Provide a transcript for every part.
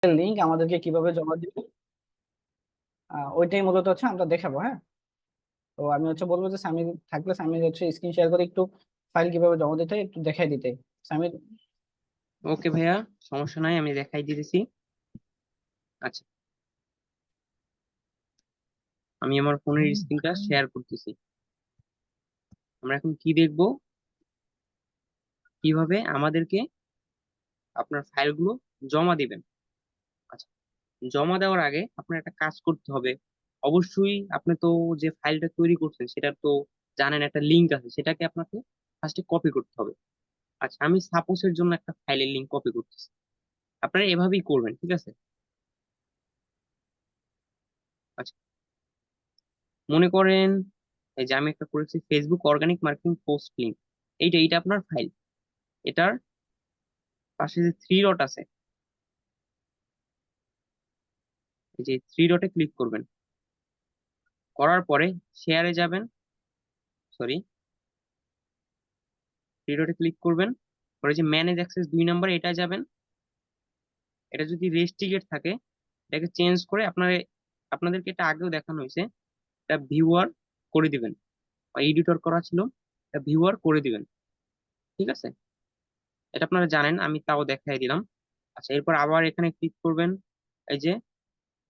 Link আমাদেরকে কিভাবে জমা দিবে, ওইটাই মূলত হচ্ছে আমরা দেখাবো। হ্যাঁ, তো আমি হচ্ছে বলবো যে সামির থাকলে সামির হচ্ছে স্ক্রিন শেয়ার করে একটু ফাইল কিভাবে জমা দিতে হয় একটু দেখাই দিতে। সামির। ওকে ভাইয়া, সমস্যা নাই, আমি দেখাই দিতেছি। আচ্ছা, আমি আমার ফোনের স্ক্রিনটা শেয়ার করতেছি। আমরা এখন কি দেখবো, কিভাবে আমাদেরকে আপনার ফাইলগুলো জমা দিবেন। আচ্ছা, জমা দেওয়ার আগে আপনার একটা কাজ করতে হবে। অবশ্যই আপনি তো যে ফাইলটা তৈরি করছেন সেটার তো জানেন একটা লিঙ্ক আছে, সেটাকে আপনাকে ফার্স্টে কপি করতে হবে। আচ্ছা, আমি সাপোজের জন্য একটা ফাইলের লিঙ্ক কপি করতেছি। আপনারা এভাবেই করবেন, ঠিক আছে? আচ্ছা, মনে করেন এই যে আমি একটা করেছি Facebook organic marketing post link. এইটা আপনার ফাইল। এটার পাশে যে থ্রি ডট আছে, এই যে থ্রি ডটে ক্লিক করবেন। করার পরে শেয়ারে যাবেন, সরি, থ্রি ডটে ক্লিক করবেন। পরে যে ম্যানেজ অ্যাক্সেস 2 নম্বরে এটা যাবেন। এটা যদি রেস্ট্রিক্টেড থাকে এটাকে চেঞ্জ করে আপনাদেরকে এটা আগেও দেখানো হয়েছে, এটা ভিউয়ার করে দিবেন, বা এডিটর করা ছিল, এটা ভিউয়ার করে দিবেন। ঠিক আছে, এটা আপনারা জানেন, আমি তাও দেখাই দিলাম। আচ্ছা, এরপর আবার এখানে ক্লিক করবেন, এই যে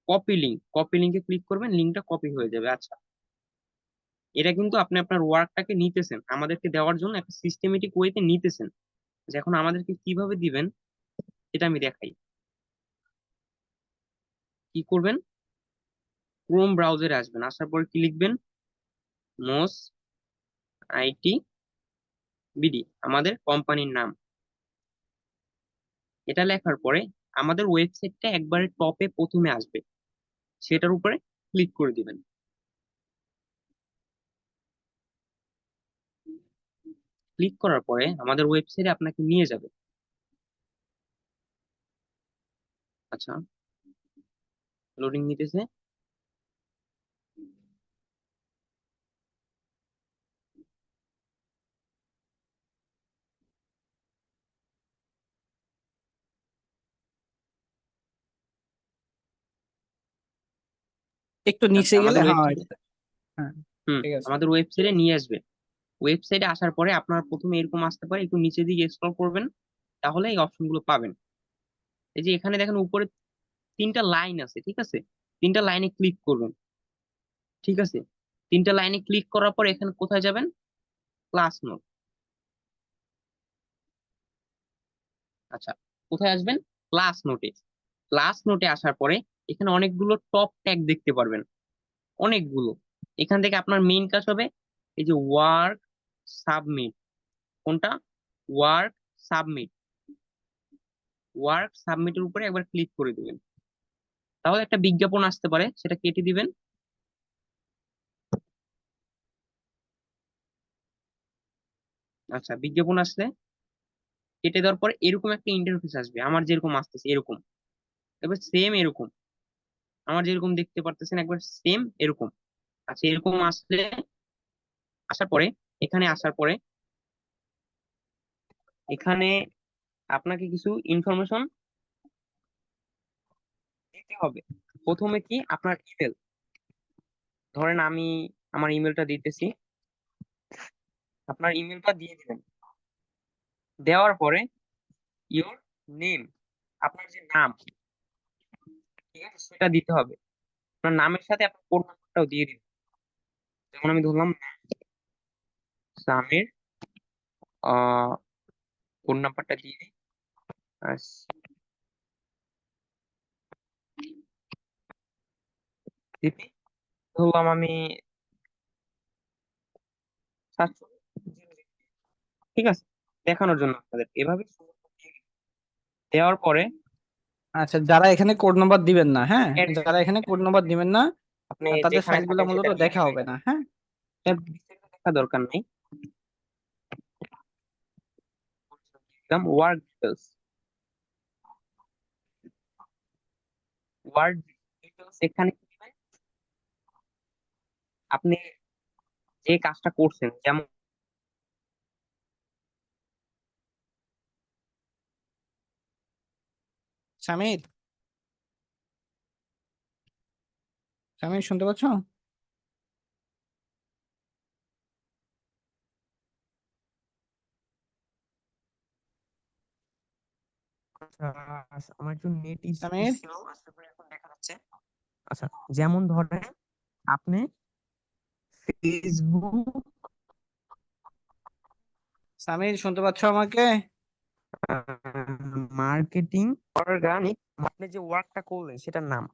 কপি লিঙ্কে ক্লিক করবেন, লিঙ্কটা কপি হয়ে যাবে। আচ্ছা, এটা কিন্তু আপনি আপনার ওয়ার্কটাকে নিতেছেন, আমাদেরকে দেওয়ার জন্য একটা সিস্টেমেটিক ওয়েতে নিতেছেন। যে এখন আমাদেরকে কিভাবে দিবেন এটা আমি দেখাই। কি করবেন, ক্রোম ব্রাউজারে আসবেন, আসার পর কি লিখবেন, মোস আইটি বিডি, আমাদের কোম্পানির নাম। এটা লেখার পরে আমাদের ওয়েবসাইটটা একবারে টপে প্রথমে আসবে, সেটার উপরে ক্লিক করে দিবেন। ক্লিক করার পরে আমাদের ওয়েবসাইটে আপনাকে নিয়ে যাবে। আচ্ছা, লোডিং নিতেছে। একটু আচ্ছা, নিচে গেলে, আমাদের হ্যাঁ ওয়েবসাইটে, হ্যাঁ, ঠিক আছে। আমাদের ওয়েবসাইটে নিয়ে আসবে। ওয়েবসাইটে আসার পরে আপনার প্রথমে এরকম আসতে পারে, একটু নিচের দিকে স্ক্রল করবেন, তাহলে এই অপশনগুলো পাবেন। এই যে এখানে দেখেন উপরে 3টা লাইন আছে, ঠিক আছে? 3টা লাইনে ক্লিক করবেন, ঠিক আছে? 3টা লাইনে ক্লিক করার পর এখানে কোথায় যাবেন, ক্লাস নোট। আচ্ছা, কোথায় আসবেন, ক্লাস নোটে। ক্লাস নোটে আসার পরে এখানে অনেকগুলো টপ ট্যাগ দেখতে পারবেন, অনেকগুলো। এখান থেকে আপনার মেইন কাজ হবে এই যে ওয়ার্ক সাবমিট। কোনটা, ওয়ার্ক সাবমিট। ওয়ার্ক সাবমিটের উপরে একবার ক্লিক করে দিবেন, তাহলে একটা বিজ্ঞাপন আসতে পারে, সেটা কেটে দিবেন। আচ্ছা, বিজ্ঞাপন আসলে কেটে দেওয়ার পরে এরকম একটা ইন্টারফেস আসবে, আমার যেরকম আসতেছে এরকম। এবার সেম এরকম, আমার যেরকম দেখতে পারতেছেন একবার সেম এরকম। আচ্ছা, এরকম আসলে, আসার পরে, এখানে আসার পরে এখানে আপনাকে কিছু ইনফরমেশন দিতে হবে। প্রথমে কি, আপনার ইমেল, ধরেন আমি আমার ইমেলটা দিতেছি, আপনার ইমেলটা দিয়ে দিবেন। দেওয়ার পরে ইওর নেম, আপনার যে নাম, ঠিক আছে, সেটা দিতে হবে। আপনার নামের সাথে আপনার ফোন নাম্বারটাও দিয়ে দিবেন। যেমন আমি ধরলাম সামির, আহ ফোন নাম্বারটা দিয়ে দিই। আহ, দিদি, ধরলাম আমি 700, ঠিক আছে? দেখানোর জন্য আপনাদের এভাবে দেওয়ার পরে আচ্ছা, যারা এখানে কোড নাম্বার দিবেন না, হ্যাঁ, add যারা এখানে কোড নাম্বার দিবেন না, আপনি তাদের যেখানে ফাইলগুলো থাকেন মূলত সেটার দেখা লোকেশন হবে না। হ্যাঁ, দেখা দরকার নেই। দিলাম ওয়ার্ক ডিটেলস। ওয়ার্ক ডিটেলস এখানে কি দিবেন? আপনি যে কাজটা করছেন, যেমন সামির। সামির শুনতে পাচ্ছ? আচ্ছা, আমার একটু নেট ইস্যু সামির, ছিল, আশা করি এখন দেখা যাচ্ছে। আচ্ছা, যেমন ধরেন আপনি ফেসবুক সামির শুনতে পাচ্ছ আমাকে? মার্কেটিং অর্গানিক, আপনি যে ওয়ার্কটা করলেন সেটার নাম,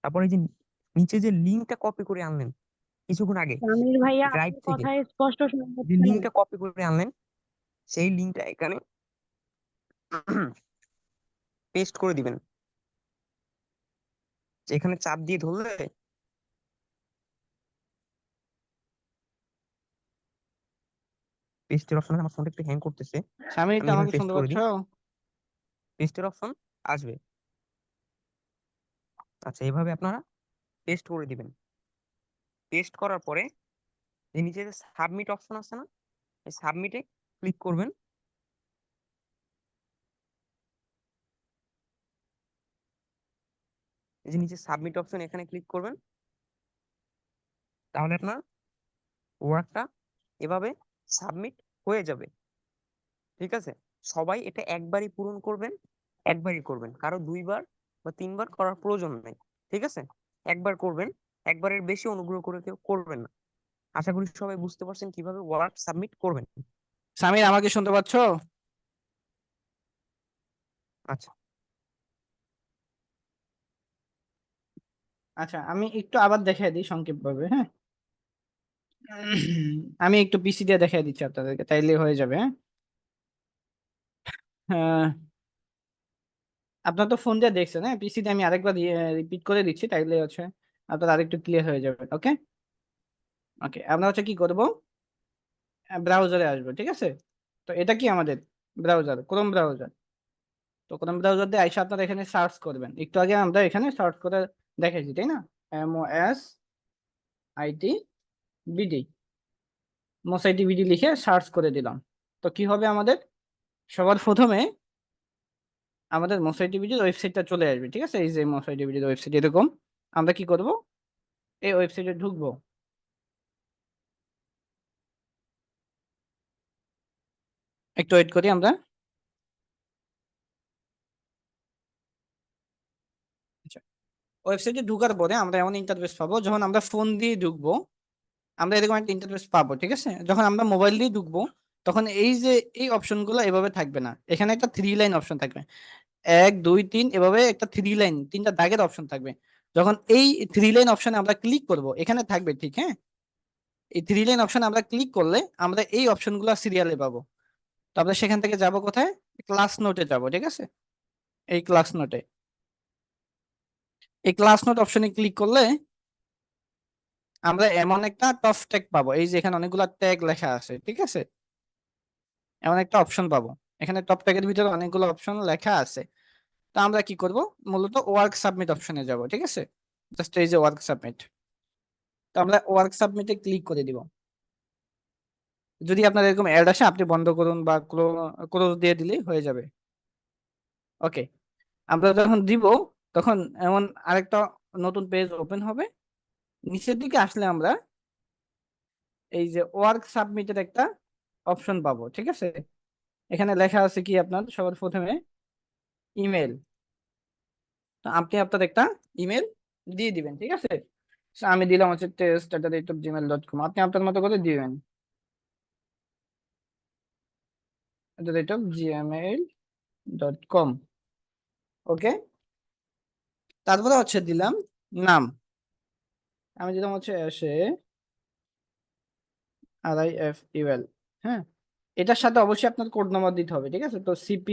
তারপরে যে নিচে যে লিঙ্কটা কপি করে আনলেন কিছুক্ষণ আগে আমির ভাইয়া, ড্রাইভ আপনার থেকে, কথা স্পষ্ট শোনা যে যাচ্ছে না। লিঙ্কটা কপি করে আনলেন সেই লিঙ্কটা এখানে পেস্ট করে দিবেন। এখানে চাপ দিয়ে ধরলে পেস্টের অপশন, আমার ফোনটা একটু হ্যাং করতেছে, সামির, আমি তো এভাবে আমাকে পেস্ট শুনতে করে পাচ্ছ? দিই, পেস্টের অপশন আসবে। আচ্ছা, এভাবে আপনারা পেস্ট করে দিবেন। পেস্ট করার পরে এই নিচে যে সাবমিট অপশন আছে না, এই সাবমিটে ক্লিক করবেন। এই যে নিচে সাবমিট অপশন, এখানে ক্লিক করবেন। তাহলে আপনার ওয়ার্কটা এভাবে সাবমিট হয়ে যাবে। ঠিক আছে, সবাই এটা একবারই পূরণ করবেন, একবারই করবেন, কারো দুইবার বা তিনবার করার প্রয়োজন নেই। ঠিক আছে, একবার করবেন, একবারের বেশি অনুগ্রহ করে কেউ করবেন না। আশা করি সবাই বুঝতে পারছেন কিভাবে ওয়ার্ক সাবমিট করবেন। সামির, আমাকে শুনতে পাচ্ছ? আচ্ছা, আচ্ছা, আমি একটু আবার দেখাই দিই সংক্ষিপ্তভাবে, হ্যাঁ। আমি একটু পিসি দিয়ে দেখাই দিচ্ছি আপনাদেরকে, তাইলে হয়ে যাবে, হ্যাঁ। আহ, আপনার তো ফোন দিয়ে দেখছেন, হ্যাঁ, পিসি দিয়ে আমি আরেকবার রিপিট করে দিচ্ছি, তাইলে হচ্ছে আপনার আরেকটু ক্লিয়ার হয়ে যাবে। ওকে, ওকে, আমরা হচ্ছে কি করব, ব্রাউজারে আসবো, ঠিক আছে। তো এটা কি আমাদের ব্রাউজার, ক্রোম ব্রাউজার। তো ক্রোম ব্রাউজার দিয়ে আইসা আপনারা এখানে সার্চ করবেন, একটু আগে আমরা এখানে সার্চ করে দেখাইছি, তাই না? MOSITBD, মোসাইটিবিডি লিখে সার্চ করে দিলাম। তো কি হবে আমাদের, সবার প্রথমে আমাদের মোসাইটিবিডির ওয়েবসাইটটা চলে আসবে, ঠিক আছে। এই যে মোসাইটিবিডির ওয়েবসাইট এরকম। আমরা কি করব, এই ওয়েবসাইটে ঢুকবো। একটু ওয়েট করি আমরা। আচ্ছা, ওয়েবসাইটে ঢুকার পরে আমরা এমন ইন্টারফেস পাবো, যখন আমরা ফোন দিয়ে ঢুকবো আমরা এরকম একটা ইন্টারফেস পাবো, ঠিক আছে। যখন আমরা মোবাইল দিয়ে ঢুকবো তখন এই যে এই অপশনগুলো এভাবে থাকবে না, এখানে একটা থ্রি লাইন অপশন থাকবে, 1 2 3 এভাবে একটা থ্রি লাইন, তিনটা দাগের অপশন থাকবে। যখন এই থ্রি লাইন অপশনে আমরা ক্লিক করব, এখানে থাকবে, ঠিক, হ্যাঁ। এই থ্রি লাইন অপশনে আমরা ক্লিক করলে আমরা এই অপশনগুলো সিরিয়ালে পাবো। তো আমরা সেখান থেকে যাব কোথায়, ক্লাস নোটে যাব, ঠিক আছে। এই ক্লাস নোটে, এই ক্লাস নোট অপশনে ক্লিক করলে আমরা এমন একটা টপ ট্যাগ পাবো, এই যে এখানে অনেকগুলো ট্যাগ লেখা আছে, ঠিক আছে। এমন একটা অপশন পাবো, এখানে টপ ট্যাগের ভিতরে অনেকগুলো অপশন লেখা আছে। তো আমরা কি করব, মূলত ওয়ার্ক সাবমিট অপশনে যাব, ঠিক আছে। জাস্ট এই যে ওয়ার্ক সাবমিট। তো আমরা ওয়ার্ক সাবমিটে ক্লিক করে দিব। যদি আপনার এরকম অ্যাড আসে আপনি বন্ধ করুন বা ক্লোজ দিয়ে দিলেই হয়ে যাবে। ওকে, আমরা যখন দিব তখন এমন আরেকটা নতুন পেজ ওপেন হবে। নিচের দিকে আসলে আমরা এই যে ওয়ার্ক সাবমিটের একটা অপশন পাবো, ঠিক আছে। এখানে লেখা আছে কি আপনার সবার প্রথমে ইমেল। তো আপনি আপনার একটা ইমেল দিয়ে দিবেন, ঠিক আছে। So, আমি দিলাম হচ্ছে test@gmail.com, আপনি আপনার মতো করে দিবেন gmail.com। ওকে, তারপরে হচ্ছে দিলাম নাম, আমি দিলাম হচ্ছে SARIFUL, হ্যাঁ। এটার সাথে অবশ্যই আপনার কোড নাম্বার দিতে হবে, ঠিক আছে। তো CP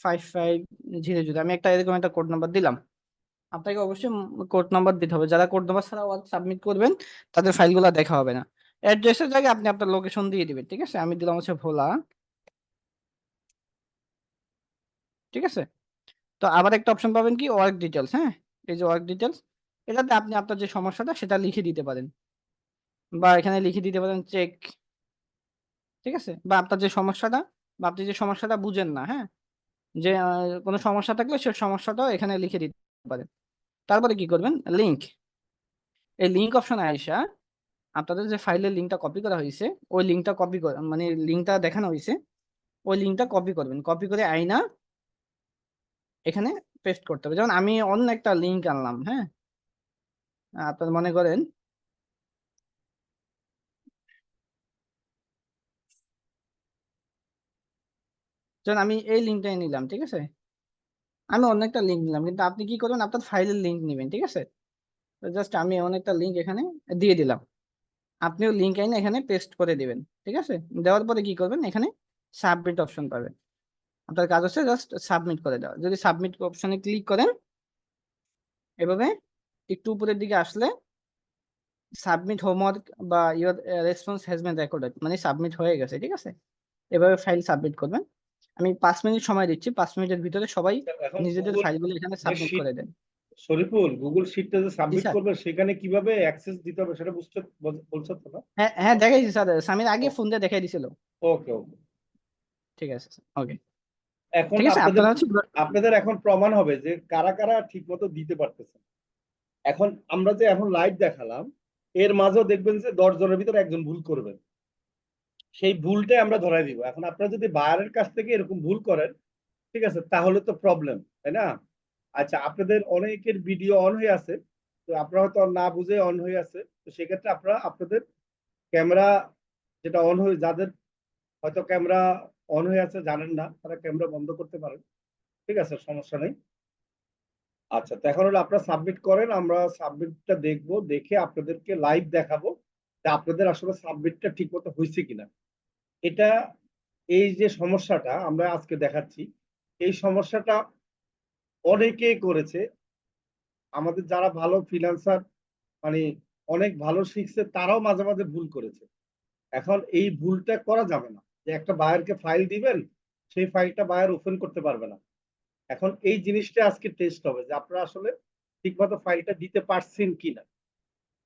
5500, আমি একটা এরকম একটা কোড নাম্বার দিলাম। আপনাকে অবশ্যই কোড নাম্বার দিতে হবে, যারা কোড নাম্বার ছাড়া সাবমিট করবেন তাদের ফাইলগুলো দেখা হবে না। অ্যাড্রেসের জায়গায় আপনি আপনার লোকেশন দিয়ে দিবেন, ঠিক আছে। আমি দিলাম হচ্ছে ভোলা, ঠিক আছে। তো আবার একটা অপশন পাবেন কি ওয়ার্ক ডিটেলস, হ্যাঁ। এই যে ওয়ার্ক ডিটেলস, এটাতে আপনি আপনার যে সমস্যাটা সেটা লিখে দিতে পারেন, বা এখানে লিখে দিতে পারেন চেক, ঠিক আছে। বা আপনার যে সমস্যাটা, বা আপনি যে সমস্যাটা বুঝেন না, হ্যাঁ, যে কোনো সমস্যা থাকলে সে সমস্যাটাও এখানে লিখে দিতে পারেন। তারপরে কি করবেন, লিঙ্ক, এই লিঙ্ক অপশনে আইসা আপনাদের যে ফাইলের লিঙ্কটা কপি করা হয়েছে ওই লিঙ্কটা কপি করে, মানে লিঙ্কটা দেখানো হয়েছে ওই লিঙ্কটা কপি করবেন, কপি করে আইনা এখানে পেস্ট করতে হবে। যেমন আমি অন্য একটা লিঙ্ক আনলাম, হ্যাঁ, আপনার মনে করেন যেমন আমি এই লিঙ্কটাই নিলাম, ঠিক আছে, আমি অন্য একটা লিঙ্ক নিলাম, কিন্তু আপনি কি করবেন, আপনার ফাইলের লিঙ্ক নেবেন, ঠিক আছে। জাস্ট আমি অন্য একটা লিঙ্ক এখানে দিয়ে দিলাম, আপনিও লিঙ্ক আইনে এখানে পেস্ট করে দিবেন, ঠিক আছে। দেওয়ার পরে কি করবেন, এখানে সাবমিট অপশন পাবেন, আপনার কাজ হচ্ছে জাস্ট সাবমিট করে দেওয়া। যদি সাবমিট অপশনে ক্লিক করেন এভাবে একটু উপরের দিকে আসলে সাবমিট হোমওয়ার্ক বা your response has been recorded, মানে সাবমিট হয়ে গেছে, ঠিক আছে। এভাবে ফাইল সাবমিট করবেন। আমি 5 মিনিট সময় দিচ্ছি, 5 মিনিটের ভিতরে সবাই এখন নিজেদের গুগল ফাইলগুলো এখানে যে সাবমিট শীট, করে দেন। শরীফুল গুগল শিটটা যে জি সাবমিট স্যার। করবে সেখানে কিভাবে অ্যাক্সেস দিতে হবে সেটা বুঝতে বলছো তো না? হ্যাঁ হ্যাঁ দেখাইছি স্যার, সামির আগে ফোন দিয়ে দেখাই দিছিল। ওকে ওকে। ঠিক আছে স্যার, ওকে। এখন ঠিক আছে, আপনাদের আপনারা হচ্ছে আপনাদের এখন প্রমাণ হবে যে কারা কারা ঠিক মতো দিতে পারতেছে। এখন আমরা যে এখন লাইভ দেখালাম এর মাঝেও দেখবেন যে 10 জনের ভিতরে একজন ভুল করবেন, সেই ভুলটাই আমরা ধরাই দিব। এখন আপনারা যদি বায়ারের কাছ থেকে এরকম ভুল করেন, ঠিক আছে, তাহলে তো প্রবলেম, তাই না? আচ্ছা, আপনাদের অনেকের ভিডিও অন হয়ে আছে, তো আপনারা হয়তো না বুঝে অন হয়ে আছে, তো সেক্ষেত্রে আপনারা আপনাদের ক্যামেরা যেটা অন হয়ে, যাদের হয়তো ক্যামেরা অন হয়ে আছে জানেন না, তারা ক্যামেরা বন্ধ করতে পারেন, ঠিক আছে, সমস্যা নেই। আচ্ছা, তো এখন হলো আপনারা সাবমিট করেন, আমরা সাবমিটটা দেখবো, দেখে আপনাদেরকে লাইভ দেখাবো যে আপনাদের আসলে সাবমিটটা ঠিক মতো হয়েছে কিনা। এটা, এই যে সমস্যাটা আমরা আজকে দেখাচ্ছি, এই সমস্যাটা অনেকেই করেছে। আমাদের যারা ভালো ফ্রিল্যান্সার, মানে অনেক ভালো শিখছে, তারাও মাঝে মাঝে ভুল করেছে। এখন এই ভুলটা করা যাবে না যে একটা বায়ারকে ফাইল দিবেন, সেই ফাইলটা বায়ার ওপেন করতে পারবে না। এখন এই জিনিসটা আজকে টেস্ট হবে যে আপনারা আসলে ঠিকমতো ফাইলটা দিতে পারছেন কিনা।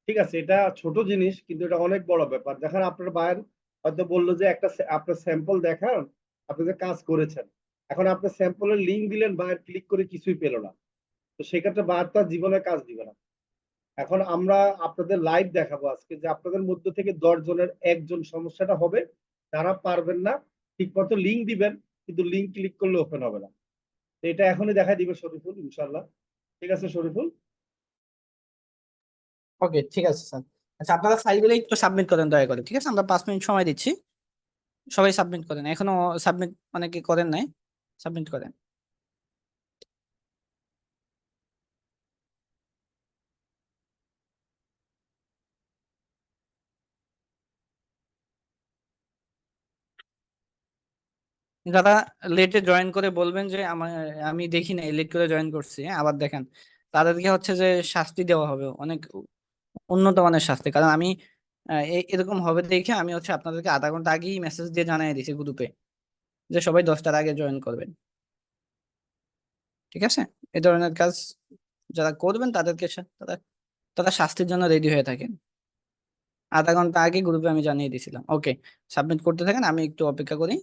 ঠিক আছে, এটা ছোট জিনিস কিন্তু এটা অনেক বড় ব্যাপার। দেখেন আপনার বায়ার হয়তো বললো যে একটা আপনার স্যাম্পল দেখান, আপনি যে কাজ করেছেন, এখন আপনার স্যাম্পলের লিঙ্ক দিলেন, বায়ার ক্লিক করে কিছুই পেলো না, তো সেক্ষেত্রে বায়ার তো আর জীবনে কাজ দিবে না। এখন আমরা আপনাদের লাইভ দেখাবো আজকে যে আপনাদের মধ্য থেকে 10 জনের একজন সমস্যাটা হবে, যারা পারবেন না ঠিক মতো লিঙ্ক দিবেন, কিন্তু লিঙ্ক ক্লিক করলে ওপেন হবে না। তো এটা এখনই দেখা দিবে শরীফুল, ইনশাল্লাহ। ঠিক আছে শরীফুল? ওকে, ঠিক আছে স্যার। আচ্ছা, আপনারা ফাইলগুলো একটু সাবমিট করেন দয়া করে, ঠিক আছে, আমরা 5 মিনিট সময় দিচ্ছি, সবাই সাবমিট করেন, এখনো সাবমিট অনেকে করেন নাই, সাবমিট করেন। যারা লেটে জয়েন করে বলবেন যে আমার, আমি দেখি না লেট করে জয়েন করছি, হ্যাঁ, আবার দেখেন, তাদেরকে হচ্ছে যে শাস্তি দেওয়া হবে, অনেক উন্নত মানের শাস্তি। কারণ আমি এরকম হবে দেখে আমি হচ্ছে আপনাদেরকে আধা ঘন্টা আগেই মেসেজ দিয়ে জানিয়ে দিয়েছি গ্রুপে যে সবাই 10টার আগে জয়েন করবেন, ঠিক আছে। এ ধরনের কাজ যারা করবেন তাদেরকে তারা তারা শাস্তির জন্য রেডি হয়ে থাকেন। আধা ঘন্টা আগে গ্রুপে আমি জানিয়ে দিয়েছিলাম। ওকে, সাবমিট করতে থাকেন, আমি একটু অপেক্ষা করি।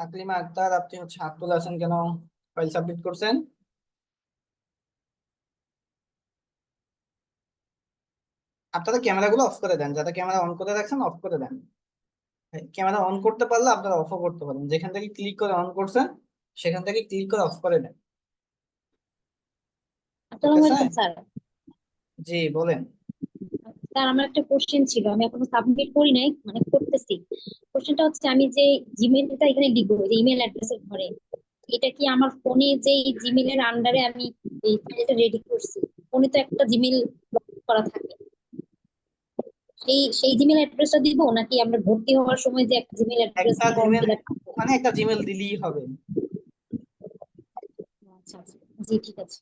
আকলিমা আক্তার, আপনি হচ্ছে হাত তুলে আছেন কেন, ফাইল সাবমিট করছেন? আপনারা ক্যামেরাগুলো অফ করে দেন, যারা ক্যামেরা অন করে রাখছেন অফ করে দেন। ক্যামেরা অন করতে পারলে আপনারা অফও করতে পারেন, যেখান থেকে ক্লিক করে অন করছেন সেখান থেকে ক্লিক করে অফ করে দেন, ঠিক আসসালামু আছে। আলাইকুম স্যার। জি বলেন। স্যার আমার একটা কোশ্চেন ছিল, আমি এখনো সাবমিট করি নাই, মানে করতেছি। কোশ্চেনটা হচ্ছে আমি যে জিমেলটা এখানে লিখবো, যে ইমেল অ্যাড্রেসের ঘরে, এটা কি আমার ফোনে যে জিমেলের আন্ডারে আমি এই ফাইলটা রেডি করছি, ফোনে তো একটা জিমেল করা থাকে, সেই জিমেল অ্যাড্রেসটা দিব নাকি আমরা ভর্তি হওয়ার সময় যে একটা জিমেল অ্যাড্রেস একটা ফর্ম জিমেল, ফিল আপ? ওখানে একটা জিমেল দিলেই হবে। আচ্ছা আচ্ছা, জি ঠিক আছে।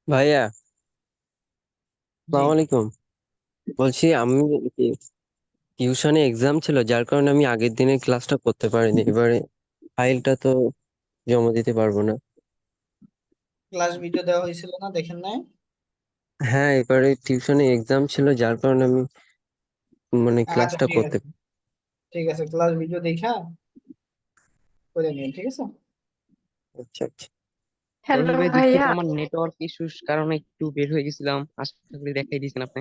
ভাইয়া, জি। আসসালামু আলাইকুম। বলছি আমি টিউশনে এক্সাম ছিল, যার কারণে আমি আগের দিনে ক্লাসটা করতে পারিনি। এবারে ফাইলটা তো জমা দিতে পারবো না। ক্লাস ভিডিও দেওয়া হয়েছিল না, দেখেন নাই? হ্যাঁ, এবারে টিউশনে এক্সাম ছিল, যার কারণে আমি মানে আচ্ছা ক্লাসটা ঠিক করতে। আছে, ঠিক আছে, ক্লাস ভিডিও দেখা করে নিন, ঠিক আছে। আচ্ছা আচ্ছা। রনি হ্যালো ভাই দুঃখিত, ভাইয়া। আমার নেটওয়ার্ক ইস্যুর কারণে একটু বের হয়ে গেছিলাম, আশা করি দেখাই দিয়েছেন আপনি।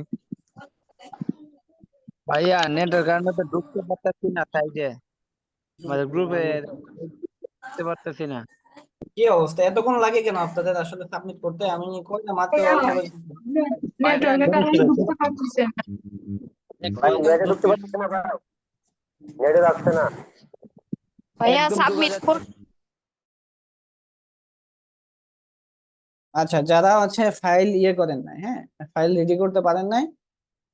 ভাইয়া নেটের কারণে তো ঢুকতে পারতেছি না সাইডে, আমাদের গ্রুপে ঢুকতে পারতেছি না। কি অবস্থা, এতক্ষণ লাগে কেন আপনাদের আসলে সাবমিট করতে? আমি কই না মাত্র ভাইয়া অল্প করে। ভাইয়া নেটওয়ার্কের নেট কারণে ঢুকতে পারতেছেন না। ভাই একদম নেটে ঢুকতে পারছি না ভাই, নেটে যাচ্ছে না। ভাইয়া একদম ঢুকা সাবমিট যাচ্ছে। আচ্ছা, যারা হচ্ছে ফাইল ইয়ে করেন নাই, হ্যাঁ, ফাইল রেডি করতে পারেন নাই,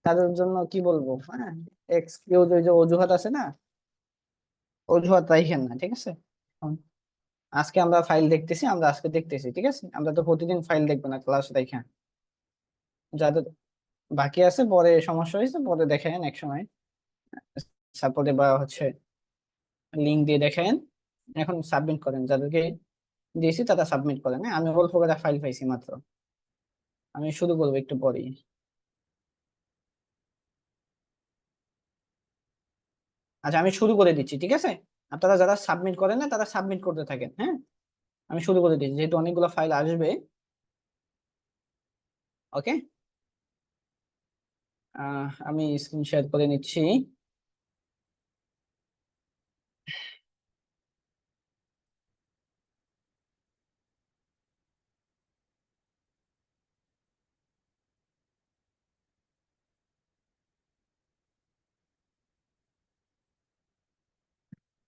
তাদের জন্য কি বলবো, হ্যাঁ, এক্সকিউজ, ওই যে অজুহাত আছে না, অজুহাত রাইখেন না, ঠিক আছে। হুম, আজকে আমরা ফাইল দেখতেছি, আমরা আজকে দেখতেছি, ঠিক আছে, আমরা তো প্রতিদিন ফাইল দেখবো না ক্লাস রাইখা। যাদের বাকি আছে, পরে সমস্যা হয়েছে পরে দেখেন এক সময় সাপোর্টে বা হচ্ছে লিঙ্ক দিয়ে দেখেন। এখন সাবমিট করেন, যাদেরকে দিয়েছি তারা সাবমিট করেন, হ্যাঁ, আমি অল্প করে ফাইল পাইছি মাত্র। আমি শুরু করবো একটু পরেই। আচ্ছা, আমি শুরু করে দিচ্ছি, ঠিক আছে। আপনারা যারা সাবমিট করেন না তারা সাবমিট করতে থাকেন, হ্যাঁ। আমি শুরু করে দিচ্ছি যেহেতু অনেকগুলো ফাইল আসবে। ওকে, আমি স্ক্রিন শেয়ার করে নিচ্ছি।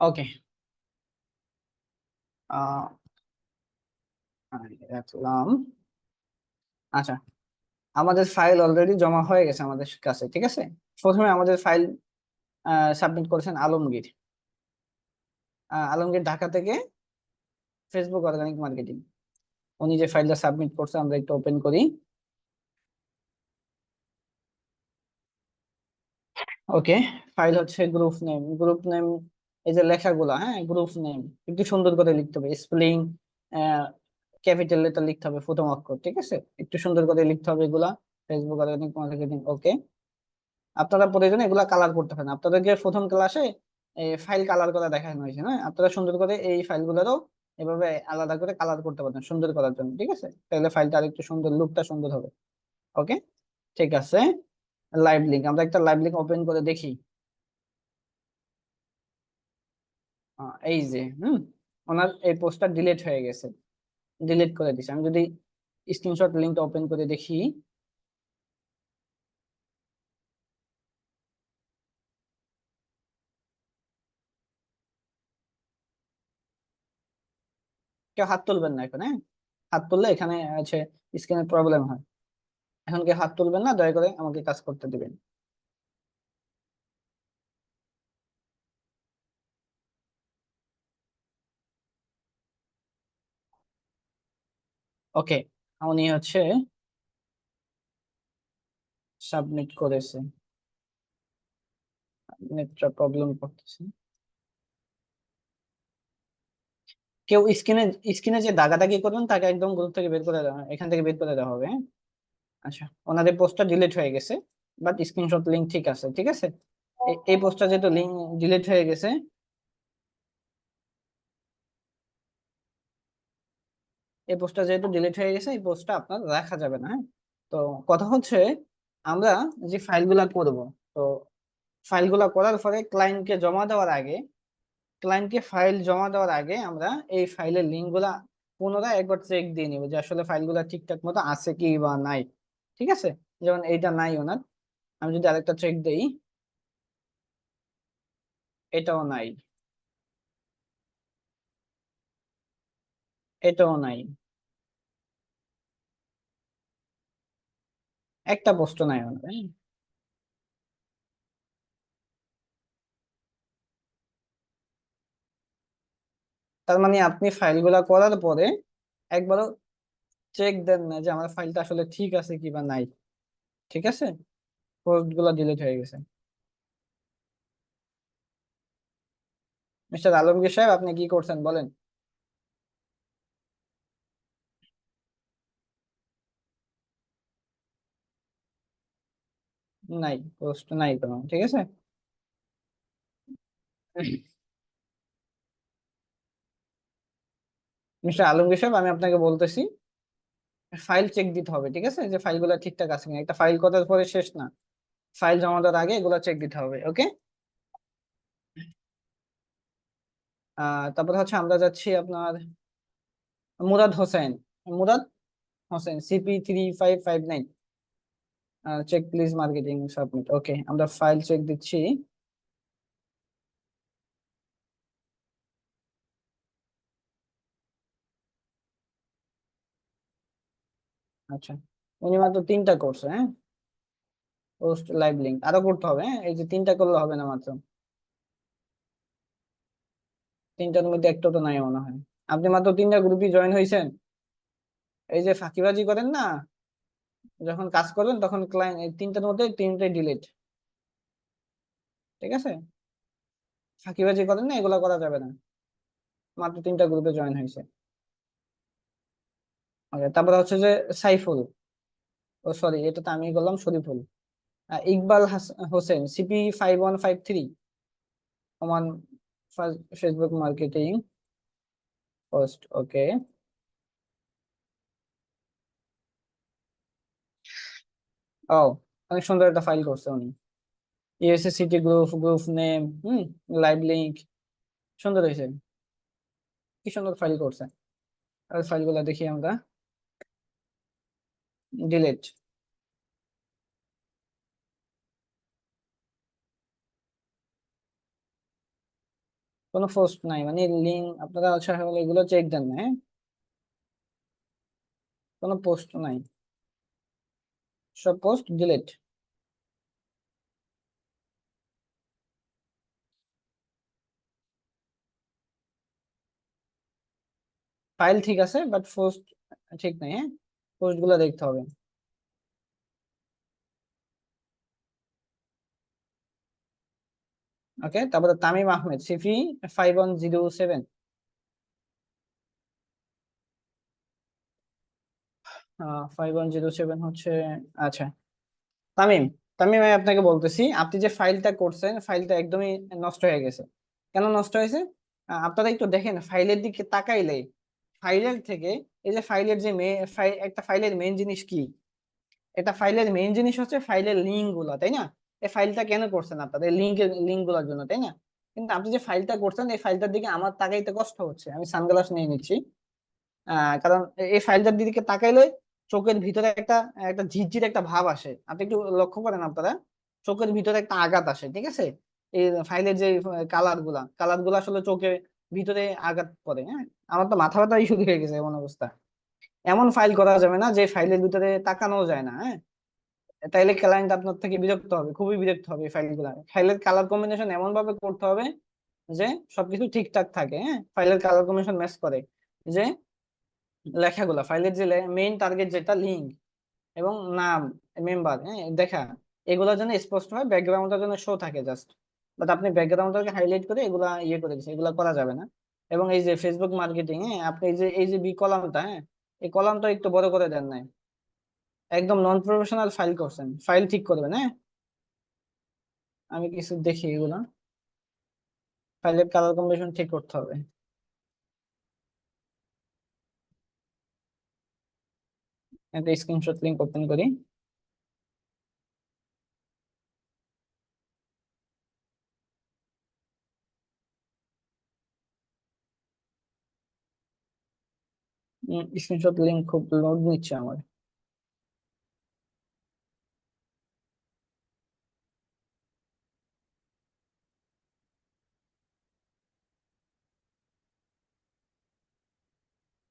ওকে, রাখলাম। আচ্ছা, আমাদের ফাইল অলরেডি জমা হয়ে গেছে আমাদের কাছে, ঠিক আছে। প্রথমে আমাদের ফাইল সাবমিট করেছেন আলমগীর। আলমগীর ঢাকা থেকে, ফেসবুক অর্গানিক মার্কেটিং। উনি যে ফাইলটা সাবমিট করছে আমরা একটু ওপেন করি। ওকে, ফাইল হচ্ছে গ্রুপ নেম, গ্রুপ নেম, এই যে লেখাগুলা, হ্যাঁ, গ্রুপ নেম একটু সুন্দর করে লিখতে হবে, স্পেলিং ক্যাপিটাল লেটার লিখতে হবে, প্রথম অক্ষর, ঠিক আছে, একটু সুন্দর করে লিখতে হবে এগুলা। ফেসবুক অর্গানিক মার্কেটিং, ওকে। আপনারা প্রয়োজনে এগুলা কালার করতে পারেন, আপনাদেরকে প্রথম ক্লাসে ফাইল কালার করা দেখানো হয়েছে, না, আপনারা সুন্দর করে এই ফাইলগুলোরও এভাবে আলাদা করে কালার করতে পারেন সুন্দর করার জন্য, ঠিক আছে, তাহলে ফাইলটা আরেকটু সুন্দর, লুকটা সুন্দর হবে। ওকে, ঠিক আছে। লাইভ লিঙ্ক, আমরা একটা লাইভ লিঙ্ক ওপেন করে দেখি। এই যে, ওনার এই পোস্টটা ডিলিট হয়ে গেছে, ডিলিট করে দিছে। আমি যদি স্ক্রিনশট লিঙ্কটা ওপেন করে দেখি, কেউ হাত তুলবেন না এখন, হ্যাঁ, হাত তুললে এখানে আছে স্ক্রিনের প্রবলেম হয়। এখন কেউ হাত তুলবেন না, দয়া করে আমাকে কাজ করতে দিবেন। ওকে, উনি হচ্ছে সাবমিট করেছে, নেটটা প্রবলেম করতেছে। কেউ স্ক্রিনে, স্ক্রিনে যে দাগাদাগি করবেন তাকে একদম গ্রুপ থেকে বের করে দেওয়া, এখান থেকে বের করে দেওয়া হবে, হ্যাঁ। আচ্ছা, ওনাদের পোস্টটা ডিলিট হয়ে গেছে, বাট স্ক্রিনশট লিঙ্ক ঠিক আছে, ঠিক আছে। এই পোস্টটা যেহেতু লিঙ্ক ডিলিট হয়ে গেছে, এই পোস্টটা যেহেতু ডিলিট হয়ে গেছে, এই পোস্টটা আপনার রাখা যাবে না, হ্যাঁ। তো কথা হচ্ছে, আমরা যে ফাইলগুলা করব, তো ফাইলগুলা করার পরে ক্লায়েন্টকে জমা দেওয়ার আগে, ক্লায়েন্টকে ফাইল জমা দেওয়ার আগে আমরা এই ফাইলের লিঙ্কগুলা পুনরায় একবার চেক দিয়ে নিব যে আসলে ফাইলগুলা ঠিকঠাক মতো আছে কি বা নাই, ঠিক আছে। যেমন এইটা নাই ওনার, আমি যদি আরেকটা চেক দেই, এটাও নাই, এটাও নাই, একটা পোস্ট নাই ওনার, হ্যাঁ? তার মানে আপনি ফাইলগুলা করার পরে একবারও চেক দেন না যে আমার ফাইলটা আসলে ঠিক আছে কি বা নাই, ঠিক আছে, পোস্ট গুলা ডিলিট হয়ে গেছে। মিস্টার আলমগীর সাহেব, আপনি কি করছেন বলেন? নাই, পোস্ট নাই কোনো, ঠিক আছে। মিস্টার আলমগীর সাহেব, আমি আপনাকে বলতেছি ফাইল চেক দিতে হবে, ঠিক আছে, যে ফাইলগুলো ঠিকঠাক আছে কিনা। একটা ফাইল করার পরে শেষ না, ফাইল জমা দেওয়ার আগে এগুলো চেক দিতে হবে, ওকে। তারপর হচ্ছে আমরা যাচ্ছি আপনার Murad Hossain. Murad Hossain, CP3559, check please marketing submit. Okay, আমরা ফাইল চেক দিচ্ছি। আচ্ছা, উনি মাত্র 3টা করছে, হ্যাঁ। পোস্ট লাইভ লিঙ্ক আরো করতে হবে, হ্যাঁ, এই যে 3টা করলে হবে না, মাত্র 3টার মধ্যে একটা তো নাই মনে হয়। আপনি মাত্র 3টা গ্রুপে জয়েন হয়েছেন। এই যে ফাঁকিবাজি করেন না, যখন কাজ করবেন তখন ক্লায়েন্ট, এই 3টার মধ্যে 3টাই ডিলিট, ঠিক আছে। ফাঁকিবাজি করেন না, এগুলো করা যাবে না। মাত্র 3টা গ্রুপে জয়েন হয়েছে। ওকে, তারপরে হচ্ছে যে সাইফুল, ও সরি, এটা তো আমি করলাম, Shariful. Iqbal Hossain, CP5153, Oman Facebook marketing post, okay. ও, অনেক সুন্দর একটা ফাইল করছে উনি। USA city group, group name, live link, সুন্দর হয়েছে, কি সুন্দর ফাইল করছে। আর ফাইলগুলো দেখি আমরা, ডিলিট। কোনো পোস্ট নাই, মানে লিঙ্ক আপনারা আচ্ছা হলে এগুলো চেক দেন না, হ্যাঁ। কোনো পোস্ট নাই, সব পোস্ট ডিলিট। ফাইল ঠিক আছে, বাট পোস্ট ঠিক নাই, হ্যাঁ। পোস্ট গুলো দেখতে হবে। ওকে, তারপরে তামিম আহমেদ, CP5107, 5107 হচ্ছে, আচ্ছা। তামিম, তামিম, আমি আপনাকে বলতেছি, আপনি যে ফাইলটা করছেন, ফাইলটা একদমই নষ্ট হয়ে গেছে। কেন নষ্ট হয়েছে? আপনারা একটু দেখেন, ফাইলের দিকে তাকাইলে ফাইলের থেকে, এই যে ফাইলের যে একটা ফাইলের মেইন জিনিস কি? এটা ফাইলের মেইন জিনিস হচ্ছে ফাইলের লিঙ্ক গুলা, তাই না? এই ফাইলটা কেন করছেন আপনারা? লিঙ্ক গুলার জন্য, তাই না? কিন্তু আপনি যে ফাইলটা করছেন, এই ফাইলটার দিকে আমার তাকাইতে কষ্ট হচ্ছে, আমি সানগ্লাস নিয়ে নিচ্ছি। কারণ এই ফাইলটার দিকে তাকাইলে চোখের ভিতরে একটা একটা ঝিরঝির একটা ভাব আসে। আপনি একটু লক্ষ্য করেন আপনারা, চোখের ভিতরে একটা আঘাত আসে, ঠিক আছে। এই ফাইলের যে কালার গুলা আসলে চোখের ভিতরে আঘাত করে, হ্যাঁ। আমার তো মাথা ব্যথাই শুরু হয়ে গেছে, এমন অবস্থা। এমন ফাইল করা যাবে না যে ফাইলের ভিতরে তাকানো যায় না, হ্যাঁ। তাইলে ক্লায়েন্ট আপনার থেকে বিরক্ত হবে, খুবই বিরক্ত হবে। এই ফাইলের কালার কম্বিনেশন এমন ভাবে করতে হবে যে সবকিছু ঠিকঠাক থাকে, হ্যাঁ। ফাইলের কালার কম্বিনেশন ম্যাচ করে, যে লেখাগুলা, ফাইলের যে মেইন টার্গেট যেটা লিঙ্ক এবং নাম, মেম্বার, হ্যাঁ, দেখা, এগুলো যেন স্পষ্ট হয়, ব্যাকগ্রাউন্ডটা যেন শো থাকে জাস্ট। বাট আপনি ব্যাকগ্রাউন্ডটাকে হাইলাইট করে এগুলা ইয়ে করে দিচ্ছেন, এগুলা করা যাবে না। এবং এই যে ফেসবুক মার্কেটিং, হ্যাঁ, আপনি এই যে বি কলামটা, হ্যাঁ, এই কলামটা একটু বড় করে দেন নাই। একদম নন প্রফেশনাল ফাইল করছেন, ফাইল ঠিক করবেন, হ্যাঁ। আমি কিছু দেখি এগুলা, ফাইলের কালার কম্বিনেশন ঠিক করতে হবে। একটা স্ক্রিনশট লিংক ওপেন করি। স্ক্রিনশট লিংক খুব লোড নিচ্ছে আমার।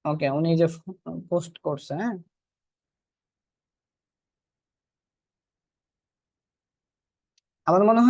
ওকে, উনি যে পোস্ট করছে, হ্যাঁ, আমার মনে হয়